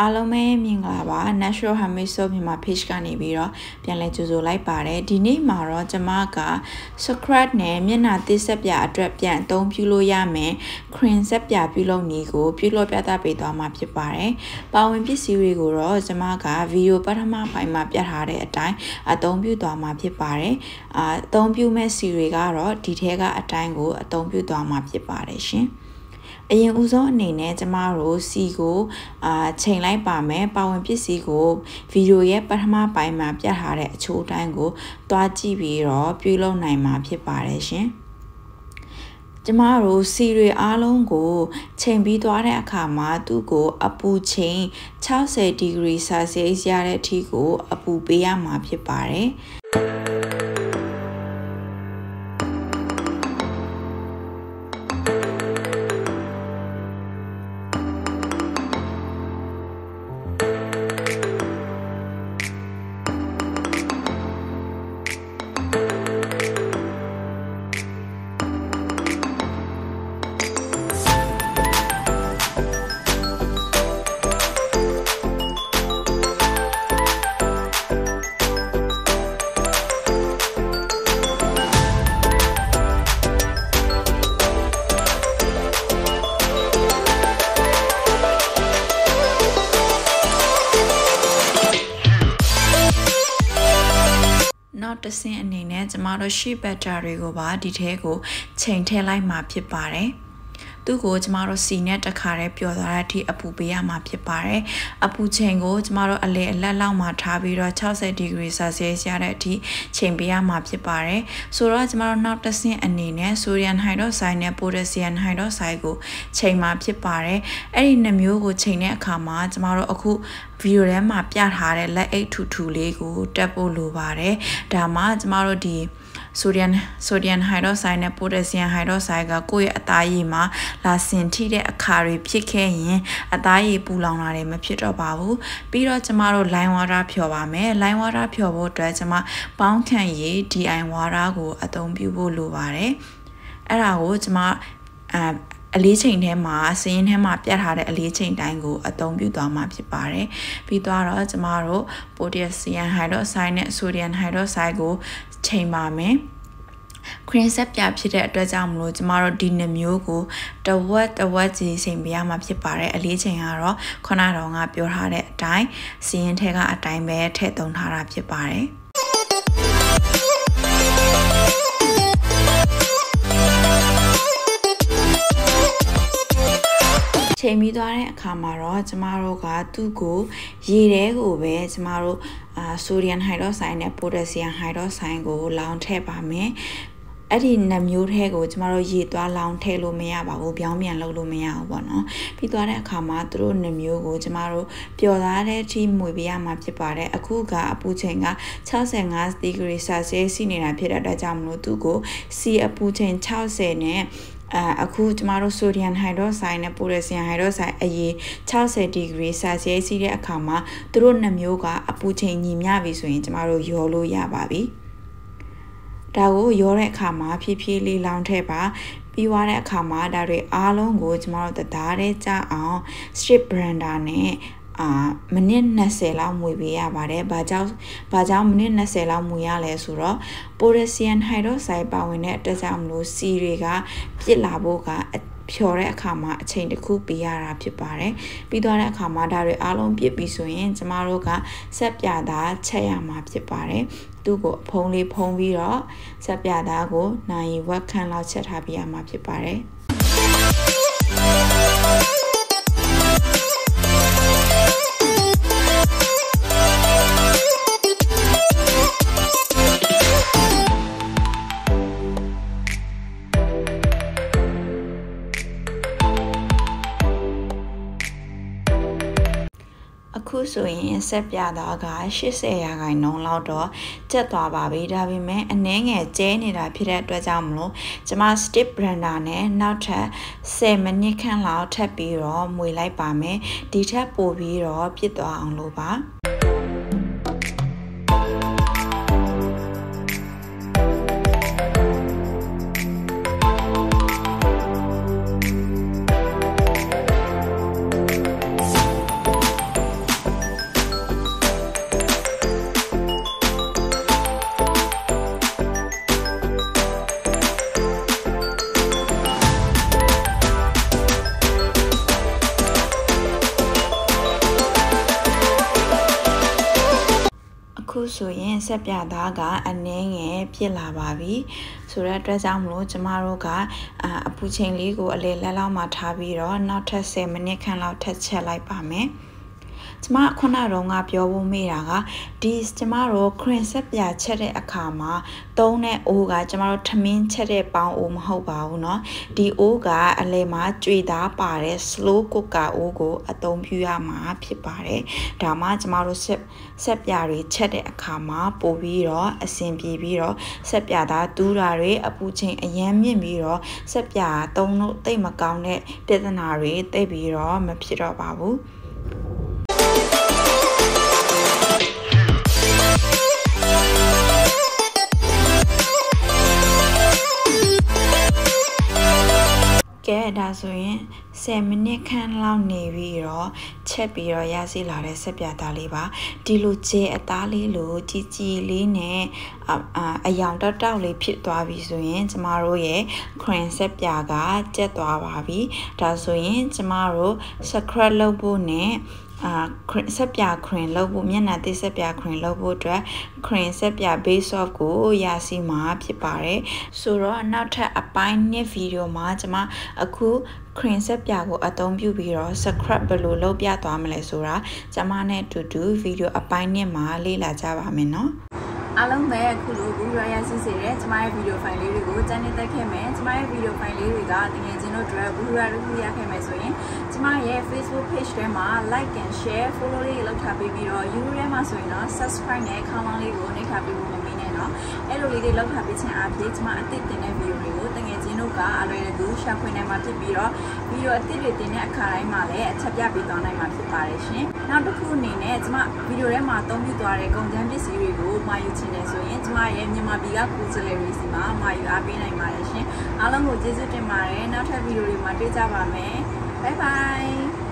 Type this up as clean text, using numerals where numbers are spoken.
အားလုံးပဲမင်္ဂလာပါ Natural Handmade Soap မြန်မာ page ကနေပြီးတော့ပြန်လည်ကြိုဆိုလိုက်ပါတယ်ဒီနေ့မှာတော့ကျမက scratch နဲ့မျက်နှာသစ်ဆက်ပြအတွက်ပြန်အသုံးပြုလို့ရမယ် cream ဆက်ပြပြုလုပ်နည်းကိုပြုလုပ်ပြသပေးသွားမှာဖြစ်ပါတယ်ပါဝင်ပစ္စည်းတွေကိုတော့ကျမကဗီဒီယိုပထမပိုင်းမှာပြထားတဲ့အတိုင်းအသုံးပြုသွားမှာဖြစ်ပါတယ်အသုံးပြုမဲ့စီတွေကတော့ဒီထဲကအတိုင်းကိုအသုံးပြုသွားမှာဖြစ်ပါတယ်ရှင်အရင်ဦးဆုံးအနေနဲ့ကျမတို့စီကိုချိန်လိုက်ပါမယ်ပါဝင်ပစ္စည်းကိုဗီဒီယိုရဲ့ပထမပိုင်းမှာပြထားတဲ့အချိုးအတိုင်းကိုတွားကြည့်ပြီးတော့ပြုလုပ်နိုင်မှာဖြစ်ပါတယ်ရှင်ကျမတို့စီတွေအားလုံးကိုချိန်ပြီးသွားတဲ့အခါမှာသူ့ကိုအပူချိန်60 degree Celsius ရတဲ့အထိကိုအပူပေးရမှာဖြစ်ပါတယ်နောက်တစ်ဆင့်အနေနဲ့ကျမတို့ sheet butter တွေကိုပါဒီထဲကိုချိန်ထည့်လိုက်မှာဖြစ်ပါတယ်သူ့ကိုကျမတို့စီနဲ့တခါတည်းပျော်သွားတဲ့အထိအပူပေးရမှာဖြစ်ပါတယ်အပူချိန်ကိုကျမတို့အလဲအလက်လောက်မှာထားပြီးတော့60 degree Celsius ရတဲ့အထိချိန်ပေးရမှာဖြစ်ပါတယ်ဆိုတော့ကျမတို့နောက်တစ်ဆင့်အနေနဲ့ sodium hydroxide နဲ့ potassium hydroxide ကိုချိန်မှာဖြစ်ပါတယ်အဲ့ဒီနှစ်မျိုးကိုချိန်တဲ့အခါမှာကျမတို့အခုဗီဒီယိုထဲမှာပြထားတဲ့လက်အိတ်ထူထူလေးကိုတက်ဖို့လိုပါတယ်ဒါမှကျမတို့ဒီsodium hydroxide နဲ့ potassium hydroxide ကကိုယ့်ရဲ့အသားရည်မှာလာဆင်ထိတဲ့အခါတွေဖြစ်ခဲ့ရင်အသားရည်ပူလောင်တာတွေမဖြစ်တော့ပါဘူးပြီးတော့ကျမတို့ lime water ဖြော်ပါမယ် lime water ဖြော်ဖို့အတွက်ကျမပေါင်းခံရည် DI water ကိုအသုံးပြုဖို့လိုပါတယ်အဲ့ဒါကိုကျမအလေးချိန်ထဲမှာစင်းထဲမှာပြတ်ထားတဲ့အလေးချိန်တိုင်းကိုအသုံးပြုသွားမှာဖြစ်ပါတယ်ပြီးတော့ကျမတို့ potassium hydroxide နဲ့ sodium hydroxide ကိုချိန်ပါမယ်cream ဆက်ပြဖြစ်တဲ့အတွက်ကြောင့်မလို့ကျမတို့ဒီနှစ်မျိုးကိုတဝက်စီချိန်ပေးရမှာဖြစ်ပါတယ်အလေးချိန်ကတော့ခုနကတော့ငါပြောထားတဲ့အတိုင်းစင်းထဲကအတိုင်းပဲထည့်သုံးထားတာဖြစ်ပါတယ်ချိန်ပြီးသွားတဲ့အခါမှာတော့ကျမတို့ကသူ့ကိုရေထဲကိုပဲကျမတို့sodium hydroxide နဲ့ potassium hydroxide ကိုလောင်းထည့်ပါမယ်အဲ့ဒီနှစ်မျိုးထဲကိုကျမတို့ရေသွားလောင်းထည့်လို့မရပါဘူးပြောင်းပြန်လုပ်လို့မရဘူးပေါ့နော်ပြီးသွားတဲ့အခါမှာသူတို့နှစ်မျိုးကိုကျမတို့ပျော်သားတဲ့အထိမွေပေးရမှာဖြစ်ပါတယ်အခုကအပူချိန်က65 degree Celsius ရှိနေတာဖြစ်တဲ့အတွက်ကြောင့်မလို့သူ့ကိုစီအပူချိန်60နဲ့အခုကျမတို့ sodium hydroxide နဲ့ potassium hydroxide အရေး60 degree Celsius ရှိတဲ့အခါမှာသူတို့နှစ်မျိုးကအပူချိန်ညီမျှပြီဆိုရင်ကျမတို့ရောလို့ရပါပြီဒါကိုရောတဲ့အခါမှာဖြည်းဖြည်းလေးလောင်းထည့်ပါပြီးသွားတဲ့အခါမှာဒါတွေအားလုံးကိုကျမတို့တသားတည်းကြအောင် strip blender နဲ့မိနစ်20လောက်မွေပေးရပါတယ်။ဘာကြောင့်မိနစ်20လောက်မွေရလဲဆိုတော့ potassium hydroxide ပါဝင်တဲ့အတွက်ကြောင့်မလို့စီတွေကပြစ်လာဖို့ကဖြော်တဲ့အခါမှာအချိန်တစ်ခုပေးရတာဖြစ်ပါတယ်။ပြီးသွားတဲ့အခါမှာဒါတွေအားလုံးပြစ်ပြီးဆိုရင်ကျမတို့ကဆက်ပြသားချက်ရမှာဖြစ်ပါတယ်။သူ့ကိုဖုံးလေးဖုံးပြီးတော့ဆက်ပြသားကိုနိုင်ဝက်ခန့်လောက်ချက်ထားပြရမှာဖြစ်ပါတယ်။အခုဆိုရင်ဆက်ပြသားက80%လောက်တော့ကျက်သွားပါပြီဒါပေမဲ့အနည်းငယ်ကျဲနေတာဖြစ်တဲ့အတွက်ကြောင့်မလို့ကျမ stick blender နဲ့နောက်ထပ်10မိနစ်ခန့်လောက်ထပ်ပြီးတော့မွေလိုက်ပါမယ်ဒီထက်ပိုပြီးတော့ပြစ်သွားအောင်လို့ပါ ခုဆိုရင်ဆက်ပြသားကအနည်းငယ်ပြစ်လာပါပြီဆိုတဲ့အတွက်ကြောင့်မလို့ကျမတို့ကအပူချိန်လေးကိုအလေလက်လောက်မှထားပြီးတော့နောက်ထပ်10မိနစ်ခန့်လောက်ထပ်ချက်လိုက်ပါမယ်ကျမခုနတော့ငါပြောဖို့မေ့တာကဒီကျမတို့ခရင်ဆက်ပြချက်တဲ့အခါမှာသုံးတဲ့အိုးကကျမတို့ထမင်းချက်တဲ့ပေါင်းအိုးမဟုတ်ပါဘူးเนาะဒီအိုးကအလဲမှာကြွေသားပါတဲ့ slow cooker အိုးကိုအသုံးပြုရမှာဖြစ်ပါတယ်ဒါမှကျမတို့ဆက်ပြတွေချက်တဲ့အခါမှာပို့ပြီးတော့အဆင်ပြေပြီးတော့ဆက်ပြသားတူးတာတွေအပူချိန်အရန်မြင့်ပြီးတော့ဆက်ပြသုံးလို့တိတ်မကောင်းတဲ့ပြဿနာတွေတိတ်ပြီးတော့မဖြစ်တော့ပါဘူးကဲဒါဆိုရင်10မိနစ်ခန့်လောက်နေပြီးတော့ချက်ပြီးတော့ရရှိလာတဲ့ဆက်ပြသားလေးပါဒီလိုကျဲအသားလေးလိုကြီးကြီးလေးနဲ့အယောင်တောက်တောက်လေးဖြစ်သွားပြီဆိုရင်ကျမတို့ရဲ့ cream ဆက်ပြကကျက်သွားပါပြီဒါဆိုရင်ကျမတို့ scrub လုပ်ဖို့နဲ့ဆက်ပြ cream လုပ်ဖို့မျက်နှာသစ်ဆက်ပြ cream လုပ်ဖို့အတွက် cream ဆက်ပြ base off ကိုရရှိမှာဖြစ်ပါတယ်ဆိုတော့နောက်ထပ်အပိုင်း2ဗီဒီယိုမှာကျွန်မအခု cream ဆက်ပြကိုအသုံးပြုပြီးတော့ scrub ဘယ်လိုလုပ်ပြသွားမလဲဆိုတာကျွန်မနဲ့အတူတူဗီဒီယိုအပိုင်း2မှာလေ့လာကြပါမယ်နော်အားလုံးပဲအခုလိုဗီဒီယိုရရှိစေတဲ့ကျမရဲ့ဗီဒီယိုဖိုင်လေးတွေကိုတန်းနေတက်ခဲ့မယ်ကျမရဲ့ဗီဒီယိုဖိုင်လေးတွေကတကယ်ချင်းတို့အတွက်ဗီဒီယိုရခုရခဲ့မယ်ဆိုရင်ကျမရဲ့ Facebook page ထဲမှာ like and share follow လေးလုပ်ထားပြီးတော့ YouTube ထဲမှာဆိုရင်တော့ subscribe နဲ့ခေါင်းလောင်းလေးကိုနှိပ်ထားပြီးဖို့မမေ့နဲ့နော်အဲ့လိုလေးတွေလုပ်ထားပြီးချင်းအားဖြင့်ကျမအသစ်တင်တဲ့ဗီဒီယိုတွေကိုတကယ်ချင်းတို့ကအလွယ်တကူရှာဖွေနိုင်မှာဖြစ်ပြီးတော့ဗီဒီယိုအသစ်တွေတင်တဲ့အခါတိုင်းမှာလည်းအချက်ပြပေးသွားနိုင်မှာဖြစ်ပါတယ်ရှင်နောက်တစ်ခုအနေနဲ့ကျမဗီဒီယိုထဲမှာအသုံးပြုသွားတဲ့ကုန်ကျန်းပစ္စည်းတွေကိုမှာယူချင်တယ်ဆိုရင်ကျမရဲ့မြန်မာပြည်ကကိုယ်စားလှယ်တွေစီမှာမှာယူအားပေးနိုင်ပါတယ်ရှင်အားလုံးကိုကျေးဇူးတင်ပါတယ်နောက်ထပ်ဗီဒီယိုတွေမှာတွေ့ကြပါမယ်ဘိုင်ဘိုင်